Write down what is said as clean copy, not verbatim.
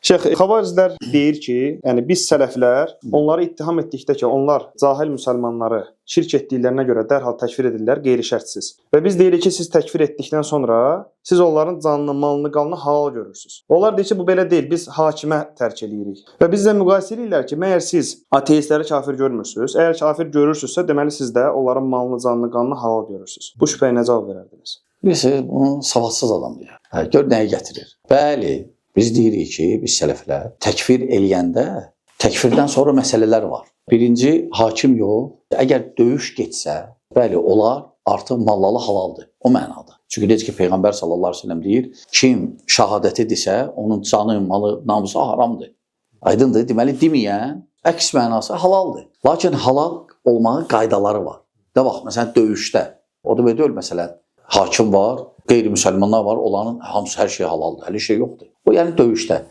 Şeyx, xavariclər deyir ki, yəni biz sələflər onları ittiham etdikdə ki, onlar cahil müsəlmanları şirk etdiklərinə görə dərhal təkfir edirlər qeyri-şərtsiz. Və biz deyirik ki, siz təkfir etdikdən sonra siz onların canını, malını, qanını halal görürsüz. Onlar deyir ki, bu belə deyil, biz hakimə tərk eləyirik. Və bizlə müqayisə edirlər ki, məyər siz ateistləri kafir görmürsüz? Əgər kafir görürsünüzsə, deməli siz də onların malını, canını, qanını halal görürsüz. Bu şübhəyə nə cavab verərdiniz? Bilirsiniz, bunu savadsız adam deyir. Gör nəyi gətirir. Bəli, biz deyirik ki, biz sələflər təkfir eləyəndə təkfirdən sonra məsələlər var. Birinci, hakim yox. Əgər döyüş getsə, bəli, onlar artıq mallalı halaldır. O mənada. Çünki necə ki, Peyğəmbər sallallahu əleyhi və səlləm deyir, kim şahadəti desə, onun canı, malı, namusu haramdır. Aydındır. Deməli, deməyən əks mənası halaldır. Lakin halal olmağın qaydaları var. Nə vaxt, məsələn, döyüşdə. O da belə deyil, məsələn, hakim var, qeyri-müsəlmanlar var, onların hamısı hər şey halaldır, hələ şey yoxdur. O yəni döyüşdə.